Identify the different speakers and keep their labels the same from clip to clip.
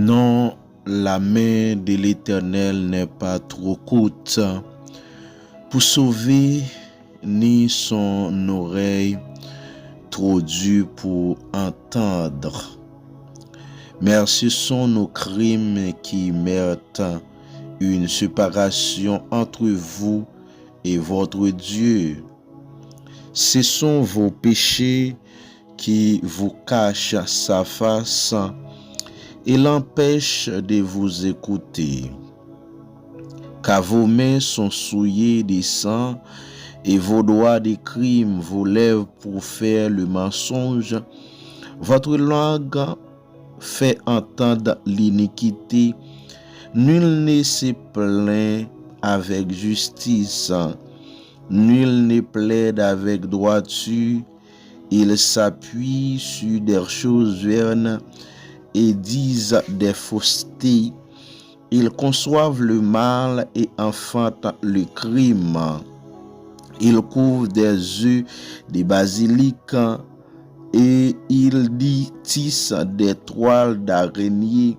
Speaker 1: Non, la main de l'Éternel n'est pas trop courte pour sauver, ni son oreille trop dure pour entendre. Mais ce sont nos crimes qui méritent une séparation entre vous et votre Dieu. Ce sont vos péchés qui vous cachent sa face et l'empêchent de vous écouter. Car vos mains sont souillées de sang et vos doigts de crime, vos lèvres pour faire le mensonge. Votre langue fait entendre l'iniquité. Nul ne se plaint avec justice. Nul ne plaide avec droiture. Ils s'appuient sur des choses vaines et disent des faussetés. Ils conçoivent le mal et enfantent le crime. Ils couvrent des œufs de basilic et ils tissent des toiles d'araignée.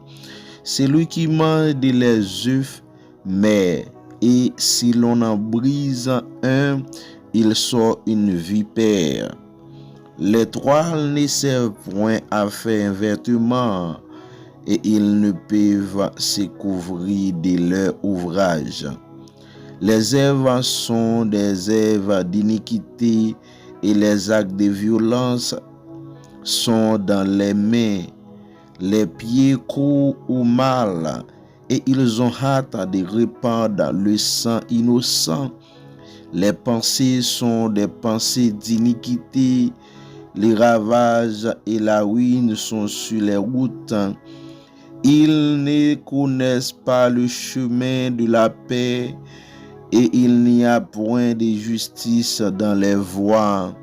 Speaker 1: Celui qui mange les œufs meurt, et si l'on en brise un, il sort une vipère. Les toiles ne servent point à faire un vêtement, et ils ne peuvent se couvrir de leur ouvrage. Les œuvres sont des œuvres d'iniquité, et les actes de violence sont dans les mains. Les pieds courent au mal, et ils ont hâte de répandre le sang innocent. Les pensées sont des pensées d'iniquité. Les ravages et la ruine sont sur les routes. Ils ne connaissent pas le chemin de la paix, et il n'y a point de justice dans les voies.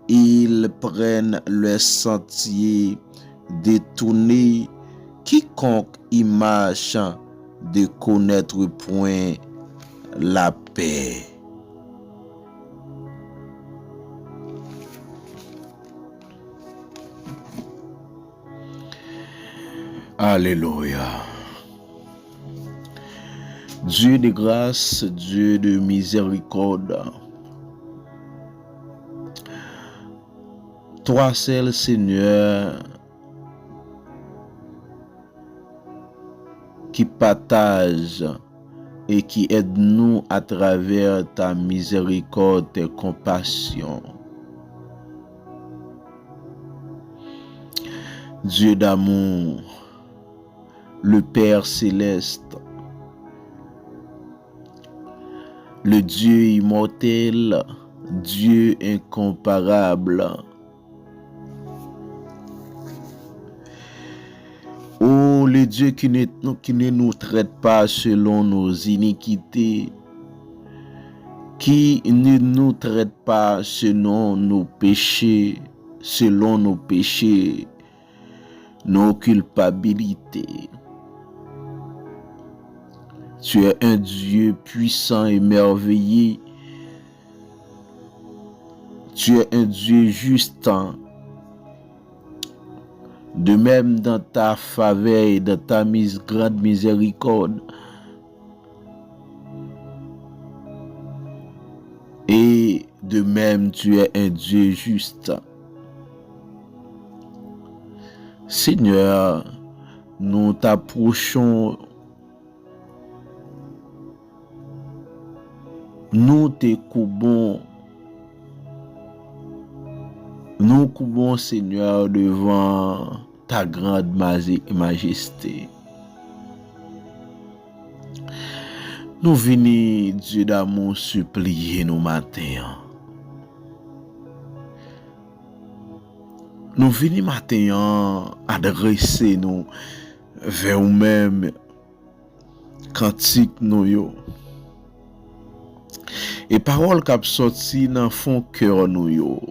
Speaker 1: Ils prennent le sentier détourné. Quiconque y marche de connaître point la paix. Alléluia. Dieu de grâce, Dieu de miséricorde, toi seul Seigneur, qui partage et qui aide-nous à travers ta miséricorde et compassion. Dieu d'amour, le Père céleste, le Dieu immortel, Dieu incomparable. Oh, le Dieu qui ne nous traite pas selon nos iniquités, qui ne nous traite pas selon nos péchés, nos culpabilités. Tu es un Dieu puissant et merveilleux. Tu es un Dieu juste. De même dans ta faveur et dans ta grande miséricorde. Et de même tu es un Dieu juste. Seigneur, nous t'approchons, nous t'écoubons, Seigneur, devant ta grande majesté. Nous venons, Dieu d'amour, supplier nos matins. Nous venons matin adresser nous vers nous-mêmes, cantique nous yo. Et parole qui sorti dans fond cœur nous yo.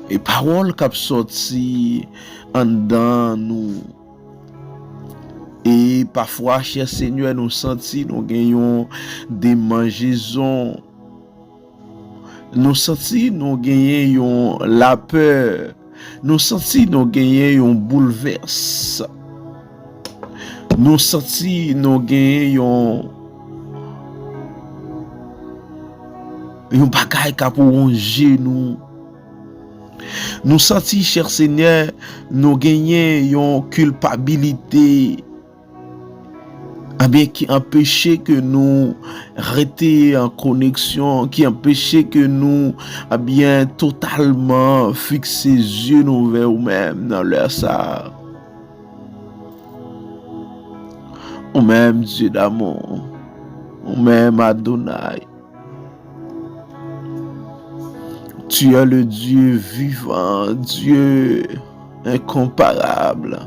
Speaker 1: Et parole qui sorti en dedans nous. Et parfois, cher Seigneur, nous sentons, nous gagnons des mangeaisons. Nous sentons, nous gagnons la peur. nous senti nous gagner un bouleverse. Nous senti nous gagner un bagay qui pour ronger nous. Nous senti, cher Seigneur, nous gagner une culpabilité. Qui empêchait que nous restions en connexion, qui empêchait que nous totalement fixer les yeux nous vers nous-mêmes dans leur ça. Ou même Dieu d'amour, ou même Adonai. Tu es le Dieu vivant, Dieu incomparable.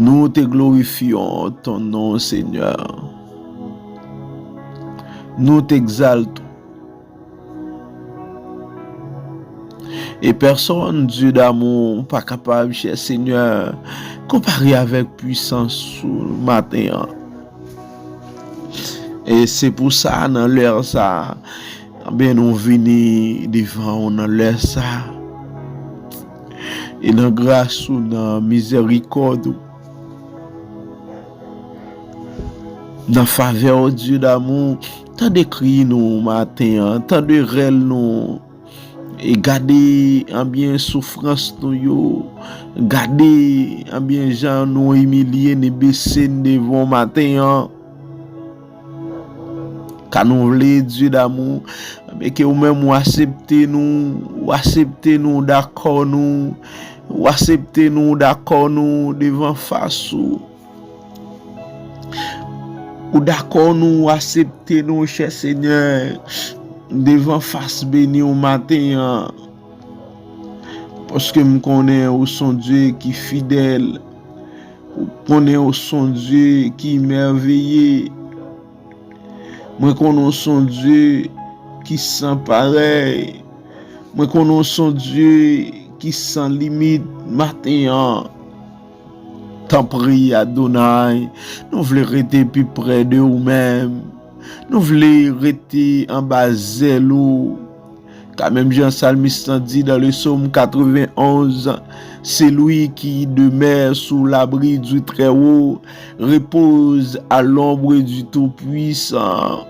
Speaker 1: Nous te glorifions ton nom, Seigneur. Nous t'exaltons. Et personne, Dieu d'amour, pas capable, cher Seigneur, comparer avec puissance sous le matin. Et c'est pour ça, dans l'heure ça, nous venons devant, dans l'heure ça. Et dans grâce ou dans miséricorde, dans faveur Dieu d'amour, tant de cris nous matin, tant de rêves nous, et garder en bien souffrance nous yo, garder en bien gens nous humilier, nous baisser devant matin, car nous voulons Dieu d'amour, mais que vous-même ou acceptez nous d'accord nous, ou acceptez nous d'accord nous devant face ou d'accord nous accepter nous, cher Seigneur, devant face béni au matin. Parce que nous connaissons au son Dieu qui est fidèle. Nous connaissons au son Dieu qui est merveilleux. Nous connaissons son Dieu qui sans pareil. Nous connaissons son Dieu qui sans limite matin. T'en prie, Adonai, nous voulons rester plus près de nous-mêmes. Nous voulons rester en bas zélou. Car même Jean Salmiste dit dans le psaume 91, c'est lui qui demeure sous l'abri du Très-Haut, repose à l'ombre du Tout-Puissant.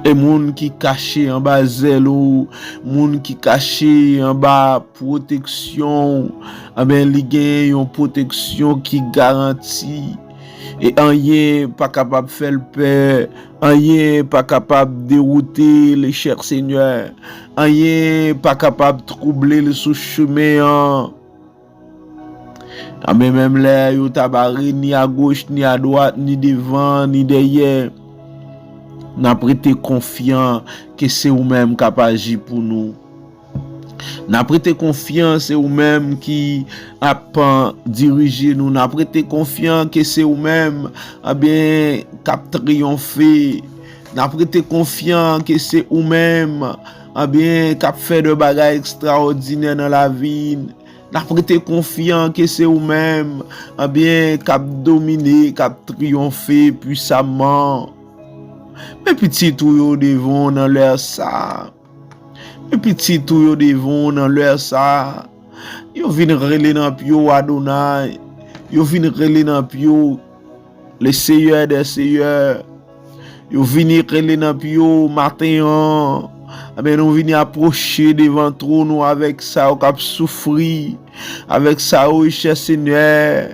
Speaker 1: Et moun qui caché en bas zèlo, moun qui caché en bas protection, li gen yon protection qui garantit. Et rien pas capable de faire le peur, rien pas capable de dérouter le cher Seigneur, rien pas capable de troubler le sous-chemin. Même là, yon tabaré ni à gauche, ni à droite, ni devant, ni derrière. N'a prêté confiance que c'est vous-même qui agir pour nous. N'a prêté confiance c'est vous-même qui a dirigé nous. N'a prêté confiance que c'est vous-même qui a triomphé. N'a prêté confiance que c'est vous-même qui a fait de bagages extraordinaires dans la vie. N'a prêté confiance que c'est vous-même qui a dominé, qui a triomphé puissamment. Mes petits tout yo devant dans leur ça. Mes petits tout yo devant dans leur ça. Yo vinn relé dans pio Adonai. Yo vinn relé dans pio le Seigneur des Seigneurs. Yo vinn relé dans pio matin. Nous vinn approcher devant trône avec ça au cap souffrir. Avec ça au cher Seigneur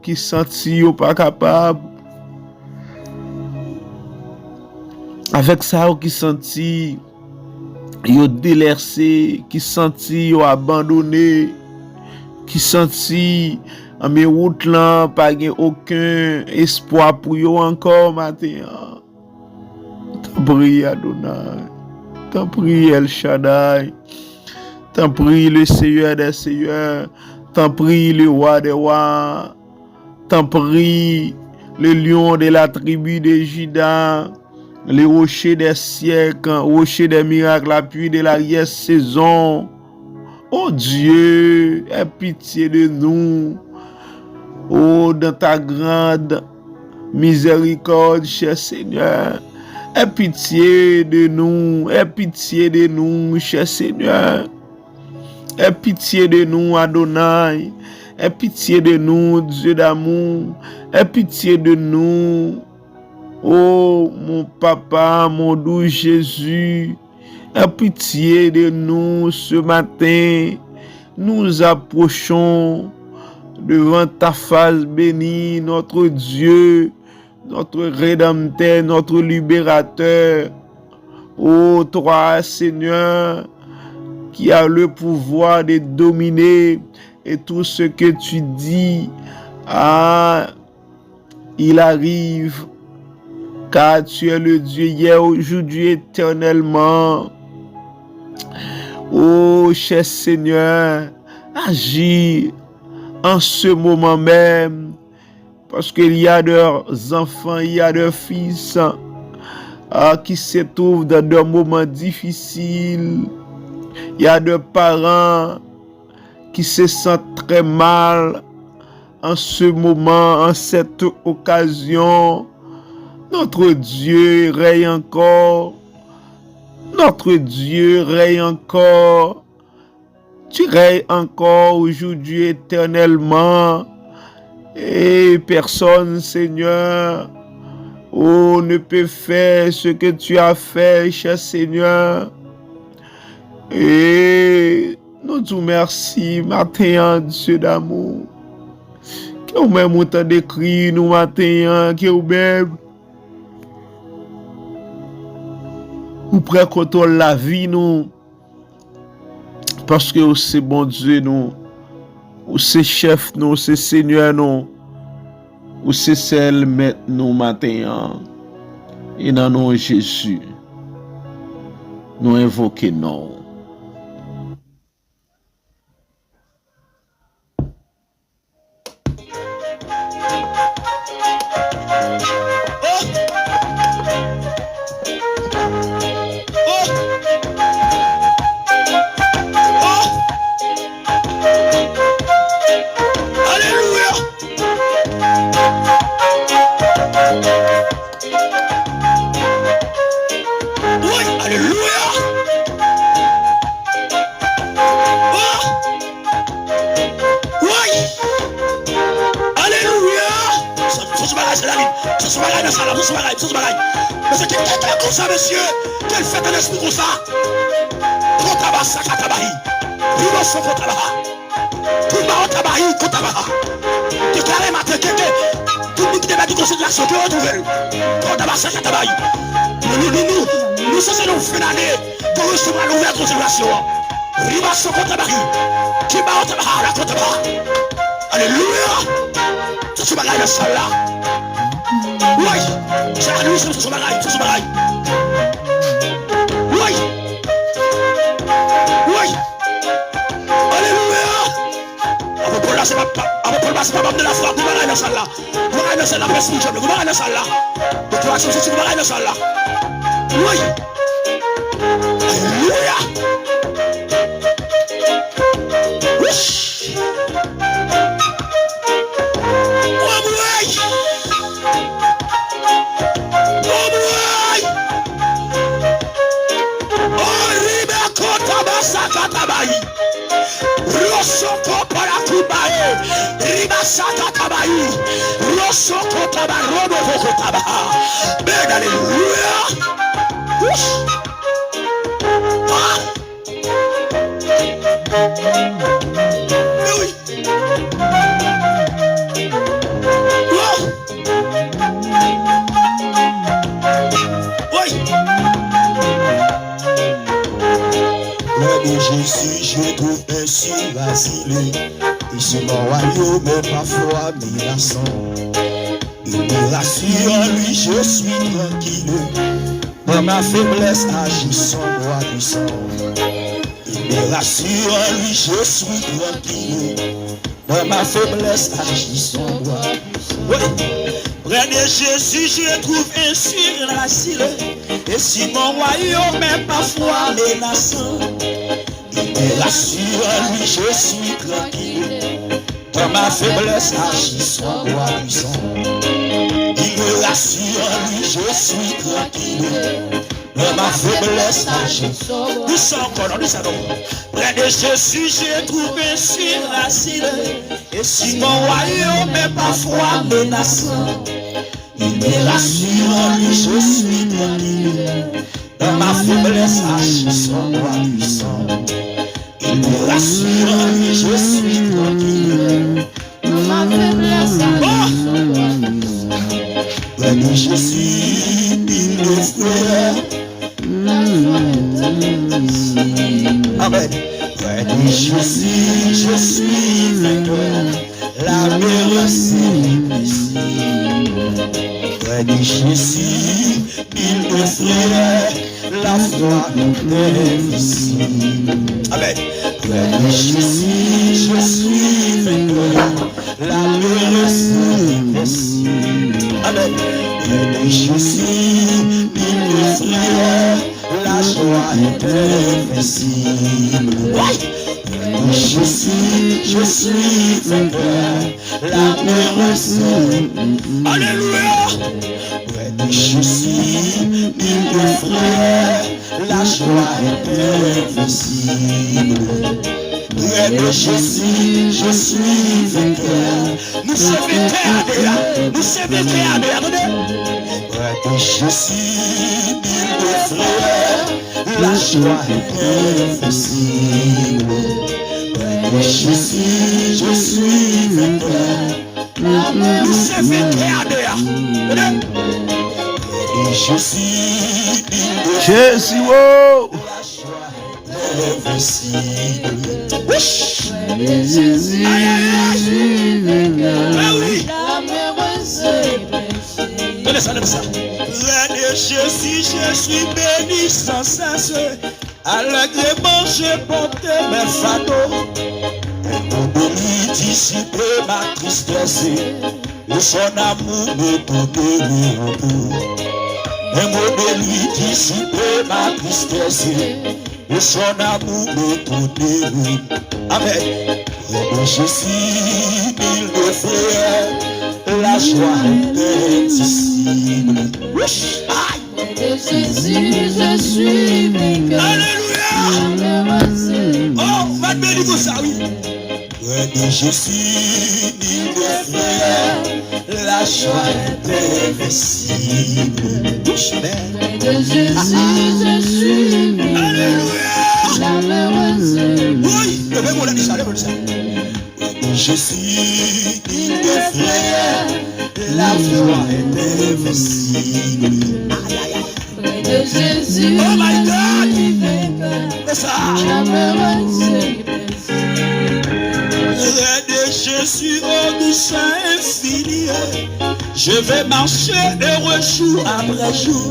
Speaker 1: qui senti yo pas capable. Avec ça qui senti yo délaissé, qui senti yo abandonné, qui senti en mes routes là pas aucun espoir pour yo encore matin. T'en prie Adonai, t'en prie El Shaddai, t'en prie le Seigneur des Seigneurs, t'en prie le roi des rois, t'en prie le lion de la tribu de Juda. Les rochers des siècles, rochers des miracles, la pluie de l'arrière-saison. Oh Dieu, aie pitié de nous. Oh, dans ta grande miséricorde, cher Seigneur. Aie pitié de nous, cher Seigneur. Aie pitié de nous, Adonai. Aie pitié de nous, Dieu d'amour. Aie pitié de nous. Oh, mon papa, mon doux Jésus. Aie pitié de nous ce matin. Nous approchons devant ta face bénie, notre Dieu, notre Rédempteur, notre Libérateur. Ô toi, Seigneur, qui as le pouvoir de dominer et tout ce que tu dis, il arrive, car tu es le Dieu hier, aujourd'hui, éternellement. Ô cher Seigneur, agis en ce moment même, parce qu'il y a des enfants, il y a des fils qui se trouvent dans des moments difficiles. Il y a des parents qui se sentent très mal en ce moment, en cette occasion. Notre Dieu règne encore. Notre Dieu règne encore. Tu règnes encore aujourd'hui éternellement. Et personne, Seigneur, ne peut faire ce que tu as fait, cher Seigneur. Et nous te remercions, matin, Dieu d'amour. Que vous même autant d'écrit, nous, matin, que vous même vous prenez contrôle la vie, nous. Parce que c'est bon Dieu, nous. Ou c'est chef, nous. C'est Seigneur, nous. Ou c'est celle, maître, nous, matin. Et dans nous, Jésus, nous invoquons, non.
Speaker 2: Monsieur, quel fait un esprit comme ça? Kotabasa katabahi. Riboso kotabaha. Kumba otabahi kotabaha. Déclarez matin que tout le monde qui débat de considération que vous retrouvez. Kotabasa katabahi. Nous sommes en fin d'année pour recevoir l'ouverture de considération. Riboso kotabahi. Kumba otabaha la kotabaha. Alléluia. C'est ce bagage de ça là. Oui, c'est la nuit, c'est ce bagage, c'est ce bagage. Oui. Oui. Alléluia. Avant Paul là, c'est pas de la foi. Vous m'arrêtez dans ça là. Vous m'arrêtez dans ça là. Vous m'arrêtez dans ça là. Déclaration, c'est vous m'arrêtez dans ça là. Oui. Alléluia. Oui. Rosoko para kubae, riba sata tabai, rosoko tabarobo boko tabaha. Ben alléluia. Ah. Oui. Oh. Oui.
Speaker 3: De Jésus, je trouve ainsi vacillé. Et sur mon royaume, parfois menaçant. Il me rassure, lui, je suis tranquille. Dans ma faiblesse, agissant moi puissant. Il me rassure, lui, je suis tranquille. Dans ma faiblesse, agissant moi puissant. Oui. Près de Jésus, je trouve ainsi vacillé. Et si mon royaume est parfois menaçant, il me rassure, lui, je suis tranquille. Dans ma faiblesse, agissant moi puissant. Il me rassure, lui, je suis tranquille. dans ma faiblesse agis. Nous sommes encore, nous savons. Près de Jésus, j'ai trouvé si facile. Et si mon royaume est parfois menaçant, il me rassure en lui, je suis tranquille. Dans ma faiblesse agis son roi puissant. Il me rassure en lui, je suis tranquille. Dans ma faiblesse agis son roi puissant. Près de Jésus, il me frère. Amen. Près de Jésus, je suis vainqueur. La meilleure c'est ici. Près de Jésus, il me frère. La foi est ici. Amen. Près de Jésus, je suis vainqueur. La meilleure c'est ici. Amen. Près de Jésus, il me frère. La joie est invincible. Oui. Je suis vainqueur. La meilleure. Alléluia. Près de Jésus, il me frère. La joie est invincible. Près de Jésus, je suis vainqueur. Nous sommes vainqueurs. Nous sommes vainqueurs. Près de Jésus, il me frère. La joie est invincible. Près de Jésus, je suis vainqueur. Nous sommes vainqueurs. Près de Jésus, il me frère.
Speaker 1: Jésus, oh!
Speaker 3: La joie est invincible.
Speaker 1: Jésus,
Speaker 3: Donnez ça. Près de Jésus, je suis béni sans cesse. Allègrement, j'ai porté mes fardeaux. Et pour lui dissiper ma tristesse, et son amour me donne le repos. Et pour lui dissiper ma tristesse, et son amour me donne le repos. Amen. Près de Jésus, il me frère. La joie est indicible.
Speaker 4: Près de Jésus, je suis vainqueur.
Speaker 3: Alléluia. Oh, va te bénir comme ça, oui. Près de Jésus, il me frère. La joie est invincible.
Speaker 4: Près de Jésus, je suis vainqueur.
Speaker 3: Alléluia.
Speaker 4: La merveilleuse.
Speaker 3: Oui, levez-moi la ça, levez-moi ça. Près de Jésus, il me frère. La joie est invincible.
Speaker 4: Près de Jésus,
Speaker 3: Oh my God.
Speaker 4: je suis vainqueur.
Speaker 3: C'est ça.
Speaker 4: La merveilleuse.
Speaker 3: Près de Jésus, au douceur infini, je vais marcher heureux jour après jour,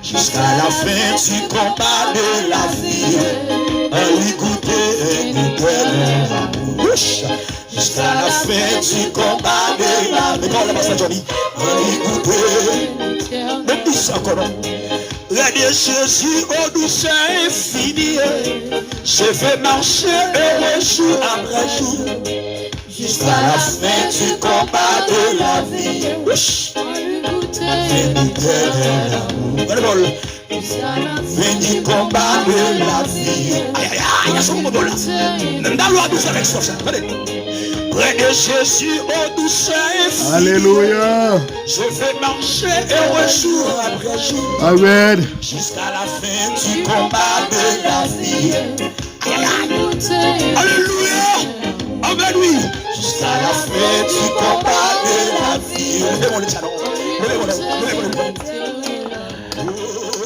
Speaker 3: jusqu'à la fin du combat de la vie. À lui goûter éternel amour. Jusqu'à la fin du combat de la vie. Comment le pasteur Johnny? À lui goûter. Même plus encore. Près de Jésus, au douceur infini, je vais marcher heureux jour après jour, jusqu'à la fin du combat de la vie. Éternel amour. Fin du combat de la vie. Aïe, aïe, aïe, il y a son moment là. Même dans l'eau douce avec ça. Près de Jésus, au douceur infini.
Speaker 1: Alléluia.
Speaker 3: Je vais marcher heureux jour après jour.
Speaker 1: Amen.
Speaker 3: Jusqu'à la fin du combat de la vie. Aïe, aïe, aïe. Alléluia. Amen, oui. Jusqu'à la fin du combat de la vie. Levez-moi le challenge. Levez-moi le.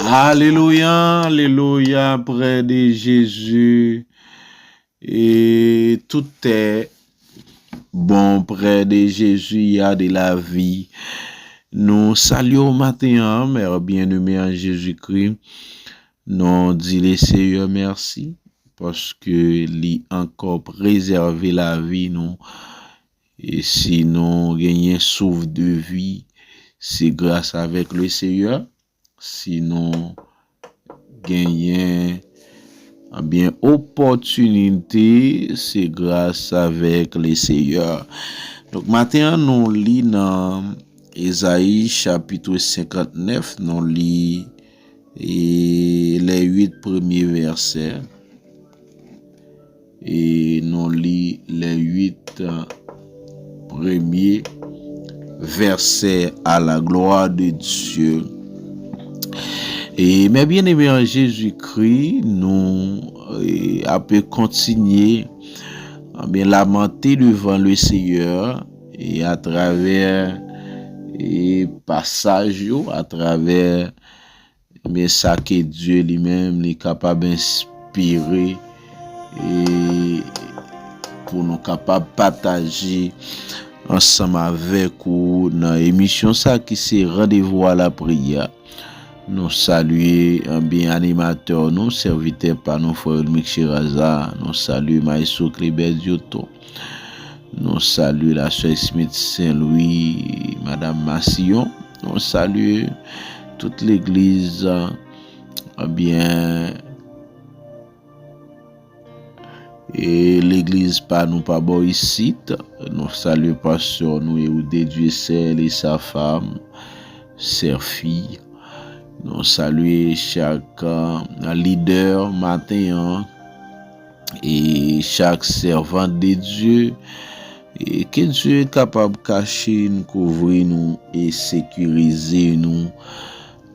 Speaker 1: Alléluia, alléluia, près de Jésus. Et tout est bon près de Jésus, il y a de la vie. Nous saluons matin, Mère bien-aimée en Jésus-Christ. Nous disons le Seigneur merci parce que lui encore préservé la vie nous. Et si nous gagnons souffle de vie, c'est grâce avec le Seigneur. Si nous gagnons bien opportunité, c'est grâce avec le Seigneur. Donc maintenant nous lisons dans Ésaïe chapitre 59, nous lisons et les 8 premiers versets. Et nous lisons les 8 premiers versets à la gloire de Dieu. Et mes bien-aimés en Jésus-Christ, nous avons continué à bien lamenter devant le Seigneur et à travers les passages, à travers mais ça que Dieu lui-même est capable d'inspirer et pour nous capables de partager ensemble avec vous dans l'émission ça qui c'est rendez-vous à la prière. Nous saluons un bien animateur, nous serviteur par nos frères Michiraza, nous saluons Maïso Clébert Dioto, nous saluons la sœur Smith Saint-Louis, Madame Massillon, nous saluons toute l'église, bien, et l'église par nous pas bon ici, nous saluons pasteur nous et Dieu seul et sa femme, ses filles. Nous saluons chaque leader matin et chaque servant de Dieu et que Dieu est capable de cacher, nous couvrir nous et sécuriser nous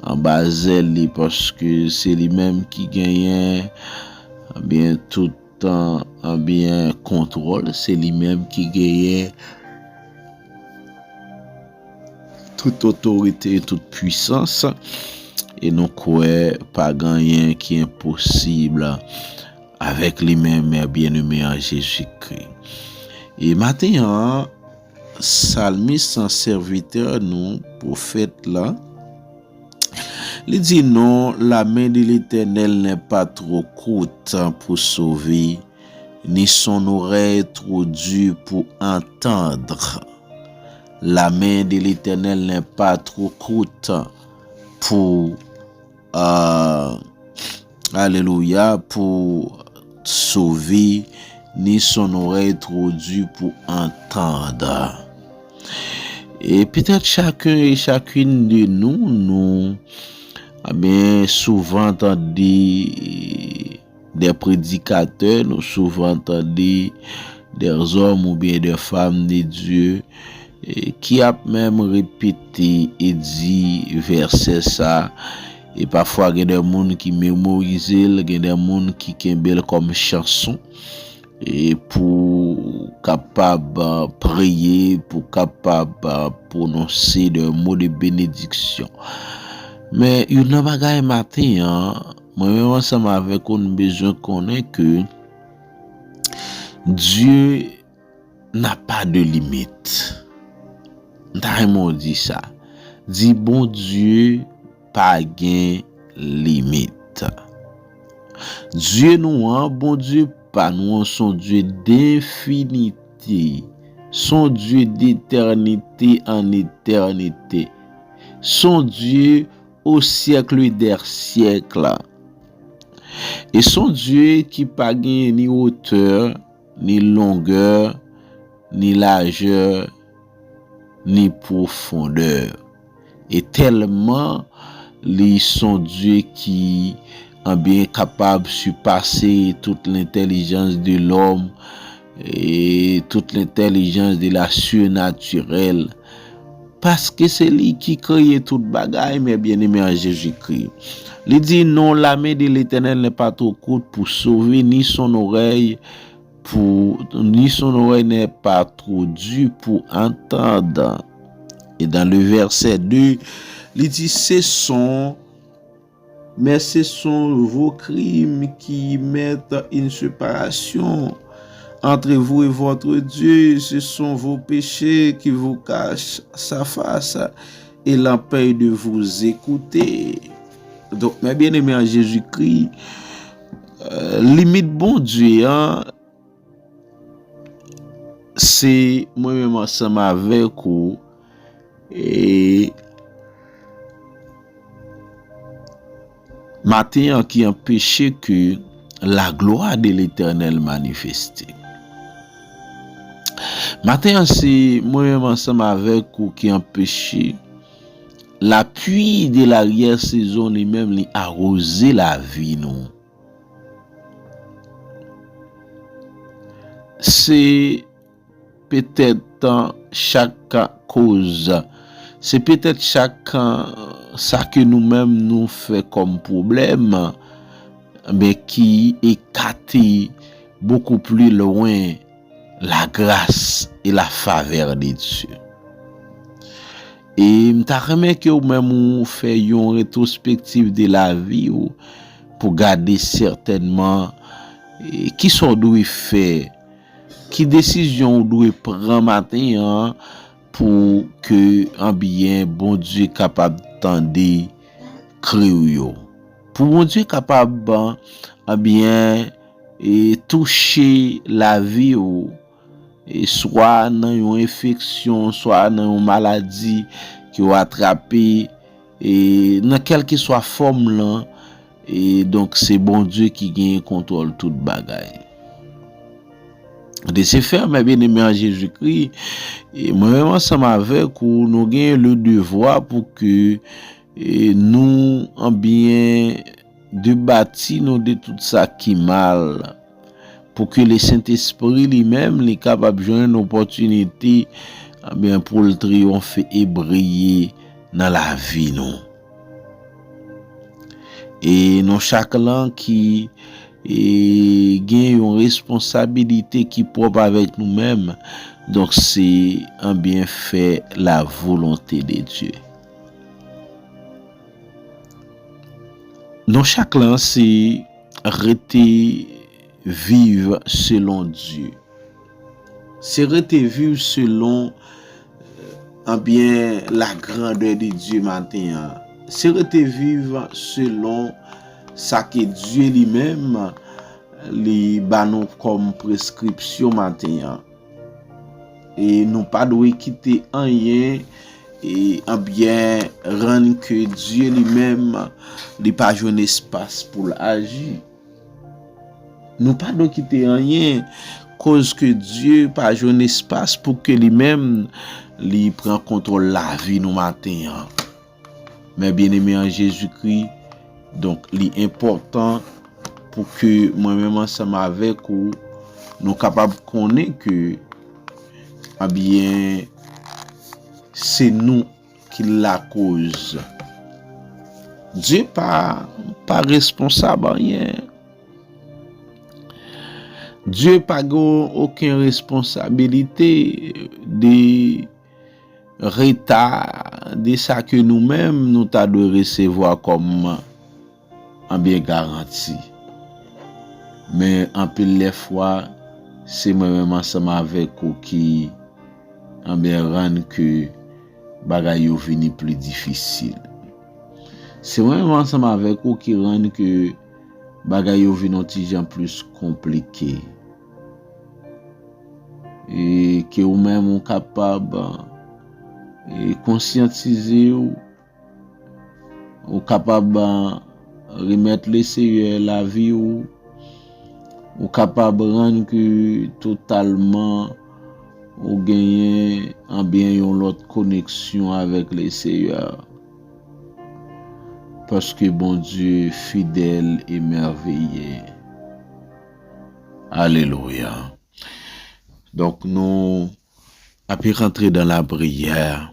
Speaker 1: en bas d'elle parce que c'est lui-même qui gagne bien tout temps bien contrôle, c'est lui-même qui gagne toute autorité et toute puissance. Et nous croyons pas rien qui est impossible avec lui-même bien-aimé en Jésus-Christ. Et maintenant, psalmiste en serviteur, nous, prophète là, il dit non, la main de l'Éternel n'est pas trop courte pour sauver, ni son oreille trop dure pour entendre. La main de l'Éternel n'est pas trop courte pour alléluia, pour sauver, ni son oreille trop dure pour entendre. Et peut-être chacun et chacune de nous bien souvent entendu des prédicateurs, nous souvent entendu des hommes ou bien des femmes de Dieu qui a même répété et dit verset ça. Et parfois, il y a des gens qui mémorisent, il y a des gens qui kembel comme chanson. Et pour capable prier, pour capable prononcer des mots de bénédiction. Mais il y a un bagage matin, moi-même ensemble avec on besoin connaître que Dieu n'a pas de limite. D'ailleurs, dit ça. Dit bon Dieu pas gain limite. Dieu nous bon Dieu pas nous son Dieu d'infinité, son Dieu d'éternité en éternité, son Dieu au siècle des siècles. Et son Dieu qui pas gain ni hauteur, ni longueur, ni largeur, ni profondeur. Et tellement son Dieu qui est bien capable de surpasser toute l'intelligence de l'homme et toute l'intelligence de la surnaturelle. Parce que c'est lui qui crée toute bagaille, mes bien-aimés en Jésus-Christ. Il dit non, la main de l'Éternel n'est pas trop courte pour sauver, ni son oreille n'est pas trop dure pour entendre. Et dans le verset 2, il dit ce sont vos crimes qui mettent une séparation entre vous et votre Dieu. Ce sont vos péchés qui vous cachent sa face et l'empêchent de vous écouter. Donc, mes bien-aimés en Jésus-Christ, limite bon Dieu, c'est moi-même ensemble avec vous. Et matin qui empêche que la gloire de l'Éternel manifeste. Matin c'est moi-même ensemble avec vous qui empêche la pluie de l'arrière-saison lui-même li arroser la vie nous. C'est peut-être chaque cause, c'est peut-être chaque ça que nous-mêmes nous fait comme problème, mais qui écarte beaucoup plus loin la grâce et la faveur de Dieu. Et m'ta remet que ou même ou fait une rétrospective de la vie ou pour garder certainement qui sont doit faire, qui décision ou doit prendre matin pour que en bien bon Dieu capable d'entendre crier yo. Pour bon Dieu capable en bien et toucher la vie ou et soit dans une infection, soit dans une maladie qui a attrapé et dans quelle que soit forme là, et donc c'est bon Dieu qui gagne contrôle toute bagaille. De ce fait, mes bien-aimés en Jésus-Christ, et moi-même ensemble avec vous, nous gagnons le devoir pour que nous en bien de bâtir nous de tout ça qui mal, pour que le Saint-Esprit lui-même est capable de jouer une opportunité bien pour le triompher et briller dans la vie nous. Et nous chacun qui gagne une responsabilité qui propre avec nous-mêmes, donc c'est un bien fait la volonté de Dieu. Nous chacun c'est rester vivre selon Dieu. C'est rester vivre selon bien la grandeur de Dieu matin. C'est rester vivre selon ça que Dieu lui-même les banon comme prescription matin. Et nous pas doit quitter rien et en bien rendre que Dieu lui-même n'est pas un espace pour agir. Nous pas doit quitter rien cause que Dieu pas un espace pour que lui-même lui prend contrôle la vie nous matin. Mais bien aimé en Jésus-Christ, donc l'important pour que moi-même ensemble avec vous nous capables de connaître que bien c'est nous qui la cause. Dieu pas responsable rien. Dieu pas aucune responsabilité de retard de ça que nous-mêmes nous t'a de recevoir comme en bien garanti. Mais en pile les fois c'est moi-même ensemble avec vous qui en bien rend que bagay yo vini plus difficile. C'est moi-même ensemble avec vous qui rend que bagay yo vini un plus compliqué. Et que ou même ou capable et conscientiser ou capable remettre le Seigneur la vie ou capable rendre que totalement ou gagner en bien une autre connexion avec le Seigneur. Parce que bon Dieu fidèle et merveilleux. Alléluia. Donc nous après rentrer dans la prière.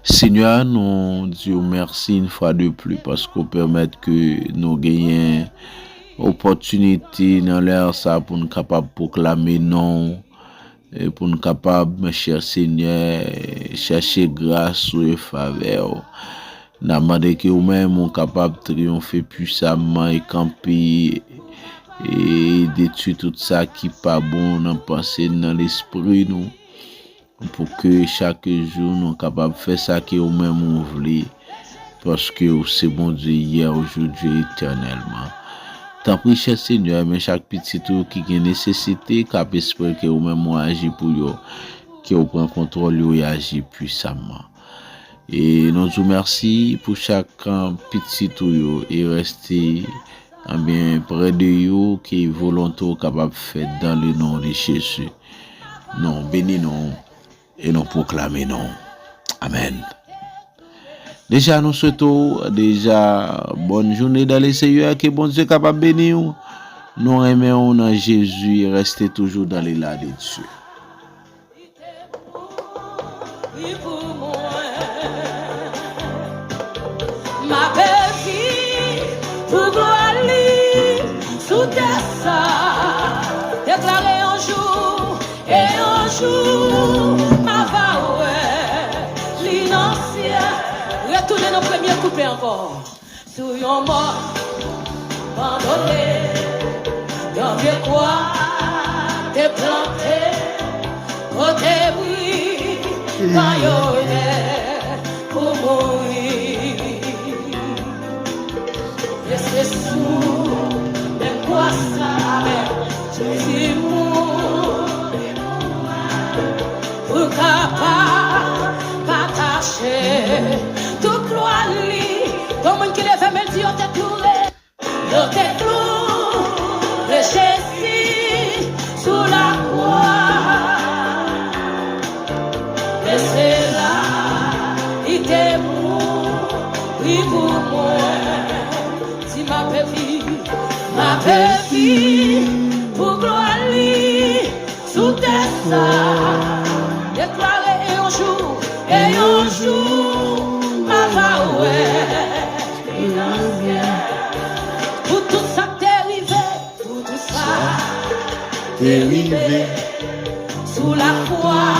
Speaker 1: Seigneur, nous disons merci une fois de plus parce qu'on permet que nous gagnions opportunité dans l'air ça pour nous capables de proclamer non et pour nous capables, mes chers Seigneur, chercher grâce et faveur. Nous demandons que nous-mêmes sommes capables de triompher puissamment et camper et détruire tout ça qui n'est pas bon dans pensée dans l'esprit nous. Pour que chaque jour nous sommes capables de faire ça que nous-mêmes nous voulons. Parce que c'est bon Dieu hier, aujourd'hui, éternellement. Tant pis, cher Seigneur, mais chaque petit tour qui a nécessité, cap espérer que vous-même agissez pour eux, que vous prenez contrôle et agissez puissamment. Et nous vous remercions pour chaque petit tour et rester bien près de vous, qui est volontaire capable de faire dans le nom de Jésus. Non, bénis-nous et nous proclamons non. Amen. Déjà, nous souhaitons bonne journée dans les Seigneurs, que bon Dieu capable de bénir. Nous aimons dans Jésus et rester toujours dans l'élan de Dieu.
Speaker 4: Ma belle fille, pour gloire, sous tes ça, déclarer un jour et un jour, ma voix, l'inancien, retourner nos premiers couplets encore. Sous yon mort, abandonné, dans vieux quoi, t'es planté, côté oui, quand y'en est pour mourir. Et c'est sous, mais quoi ça, Jésus pour capable partager toute gloire, comme un qui lève mes yeux, t'es cloué, t'es cloué, Jésus sous la croix. Et c'est là, il t'est mort, pour moi. Si ma belle-fille, pour gloire, sous tes seins, déclarer un jour, ma voix, pour tout ça pour tout ça dérivé, sous la croix,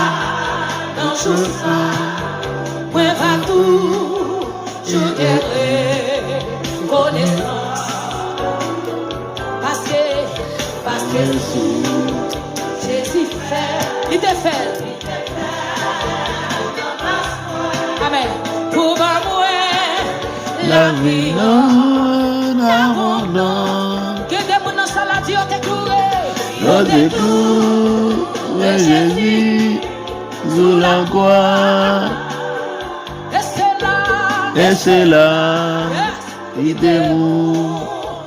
Speaker 4: dans tout ça, moi va tout, je dirai connaissance, parce que Jésus fait, il te fait. Amen. Pour moi, la vie en abondance. Que des gens dans la vie ont écouté.
Speaker 1: Jésus sous la croix.
Speaker 4: Et c'est là,
Speaker 1: il est mort,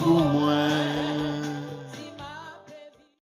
Speaker 1: pour moi.